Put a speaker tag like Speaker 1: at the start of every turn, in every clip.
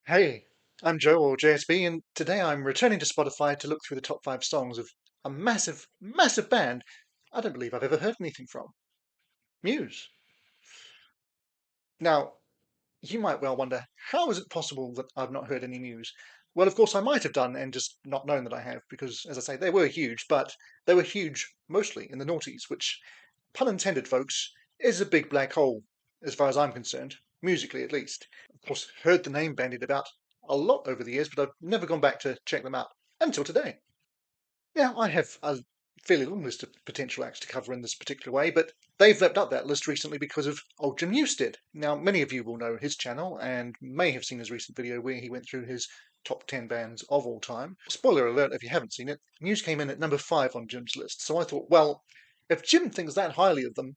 Speaker 1: Hey, I'm Joe or JSB, and today I'm returning to Spotify to look through the top 5 songs of a massive, massive band I don't believe I've ever heard anything from. Muse. Now, you might well wonder, how is it possible that I've not heard any Muse? Well, of course, I might have done and just not known that I have, because, as I say, they were huge, but they were huge mostly in the noughties, which, pun intended, folks, is a big black hole, as far as I'm concerned, musically at least. Of course, heard the name bandied about a lot over the years, but I've never gone back to check them out until today. Now, I have a fairly long list of potential acts to cover in this particular way, but they've leapt up that list recently because of old Jim Newstead. Now, many of you will know his channel and may have seen his recent video where he went through his top 10 bands of all time. Spoiler alert if you haven't seen it, Muse came in at number 5 on Jim's list, so I thought, well, if Jim thinks that highly of them,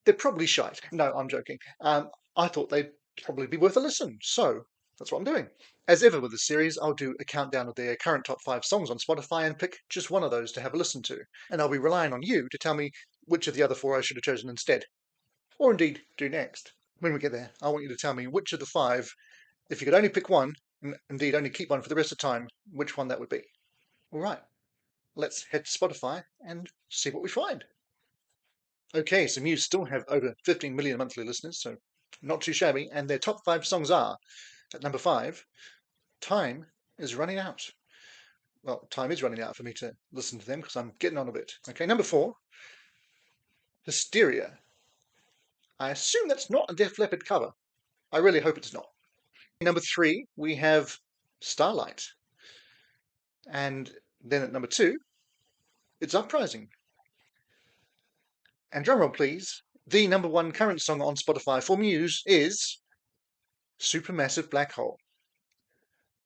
Speaker 1: they're probably shite. No, I'm joking. I thought they'd probably be worth a listen, so that's what I'm doing. As ever with this series, I'll do a countdown of their current top 5 songs on Spotify and pick just one of those to have a listen to. And I'll be relying on you to tell me which of the other 4 I should have chosen instead. Or indeed, do next. When we get there, I want you to tell me which of the 5, if you could only pick one, and indeed only keep one for the rest of time, which one that would be. Alright, let's head to Spotify and see what we find. Okay, so Muse still have over 15 million monthly listeners, so not too shabby, and their top 5 songs are, at number 5, Time is Running Out. Well, time is running out for me to listen to them because I'm getting on a bit. Okay, number 4, Hysteria. I assume that's not a Def Leppard cover. I really hope it's not. Number 3, we have Starlight. And then at number 2, it's Uprising. And drumroll please, the number 1 current song on Spotify for Muse is Supermassive Black Hole.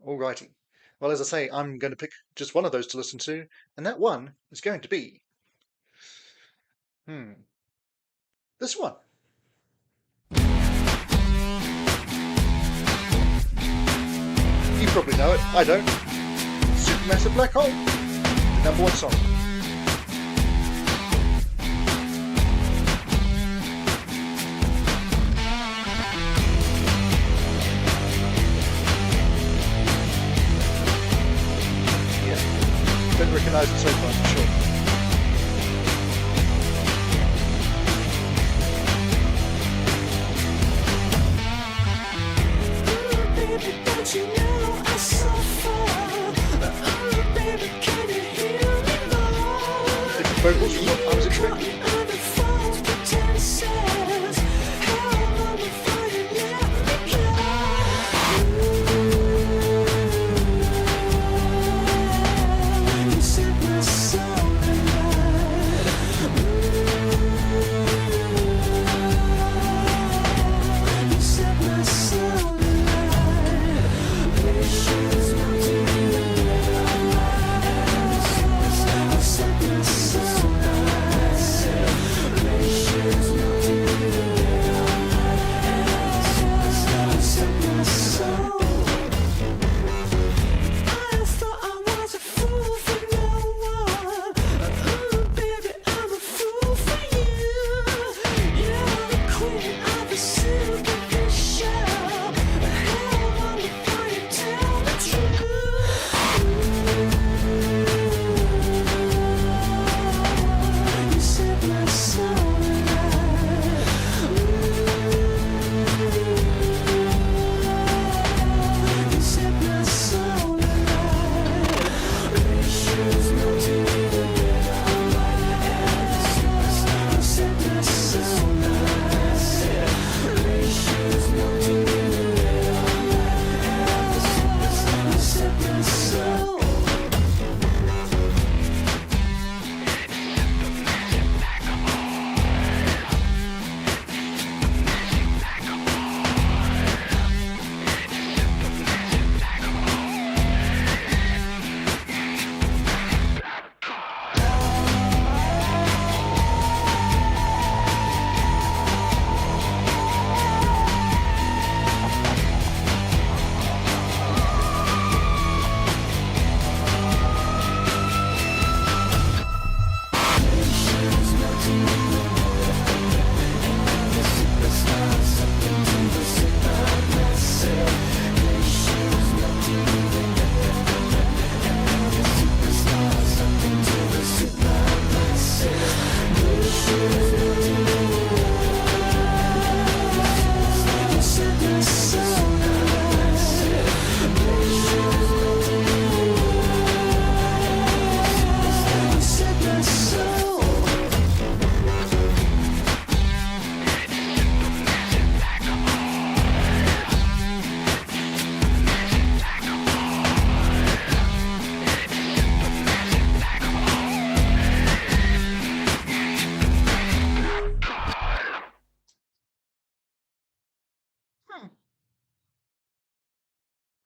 Speaker 1: Alrighty. Well, as I say, I'm going to pick just one of those to listen to, and that one is going to be this one. You probably know it, I don't. Supermassive Black Hole, the number 1 song. Don't recognise it so far, for sure.
Speaker 2: Oh, baby, don't you know I suffer? Oh, baby, can you hear me now?
Speaker 1: Different vocals from what I was expecting.
Speaker 2: Under false pretenses, how long before you let me go? You set my soul alight. You set my soul alight. Patience melting in the light. You set my soul alight.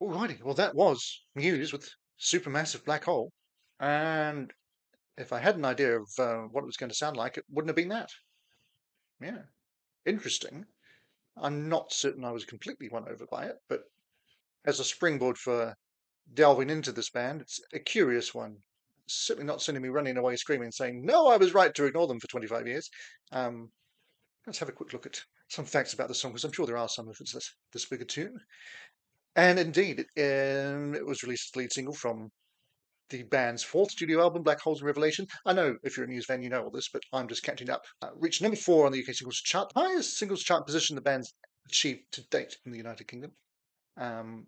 Speaker 1: Alrighty, well, that was Muse with Supermassive Black Hole. And if I had an idea of what it was going to sound like, it wouldn't have been that. Yeah, interesting. I'm not certain I was completely won over by it, but as a springboard for delving into this band, it's a curious one. It's certainly not sending me running away screaming, saying, no, I was right to ignore them for 25 years. Let's have a quick look at some facts about the song, because I'm sure there are some if it's this big a tune. And indeed, it was released as the lead single from the band's fourth studio album, Black Holes and Revelation. I know if you're a Muse fan, you know all this, but I'm just catching up. Reached number 4 on the UK singles chart, highest singles chart position the band's achieved to date in the United Kingdom, um,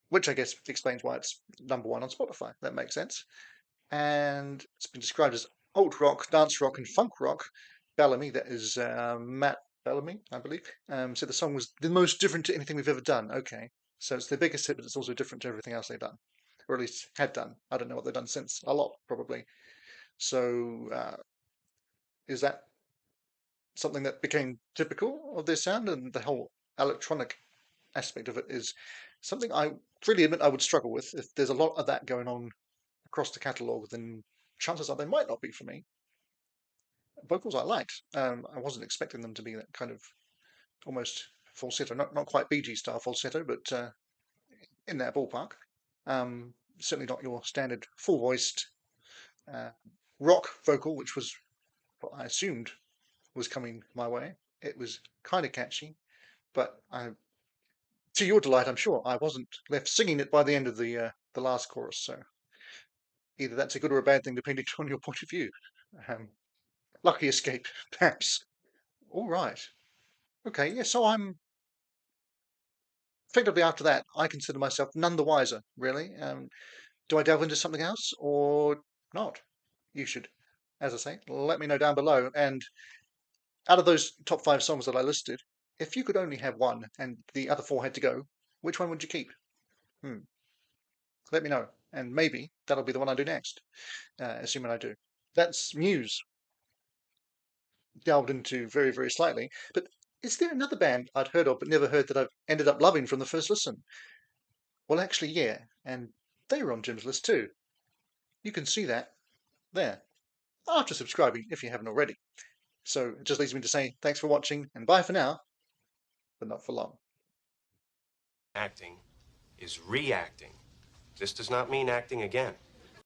Speaker 1: which I guess explains why it's number 1 on Spotify. That makes sense. And it's been described as alt rock, dance rock, and funk rock. Bellamy, that is Matt Bellamy, I believe, said the song was the most different to anything we've ever done. Okay, so it's their biggest hit, but it's also different to everything else they've done, or at least had done. I don't know what they've done since. A lot, probably. So is that something that became typical of their sound, and the whole electronic aspect of it is something I freely admit I would struggle with. If there's a lot of that going on across the catalogue, then chances are they might not be for me. Vocals I liked. I wasn't expecting them to be that kind of almost falsetto, not quite Bee Gees style falsetto, but in that ballpark. Certainly not your standard full-voiced uh, rock vocal, which was what I assumed was coming my way. It was kind of catchy, but to your delight, I'm sure I wasn't left singing it by the end of the last chorus. So either that's a good or a bad thing, depending on your point of view. Um, lucky escape, perhaps. All right. Okay. Yeah. So I'm effectively after that. I consider myself none the wiser, really. Do I delve into something else or not? You should, as I say, let me know down below. And out of those top 5 songs that I listed, if you could only have one and the other 4 had to go, which one would you keep? Let me know, and maybe that'll be the one I do next, assuming I do. That's Muse, delved into very, very slightly. But is there another band I'd heard of but never heard that I've ended up loving from the first listen? Well, actually, yeah, and they were on Jim's list too. You can see that there, after subscribing if you haven't already. So it just leaves me to say thanks for watching, and bye for now, but not for long.
Speaker 3: Acting is reacting. This does not mean acting again.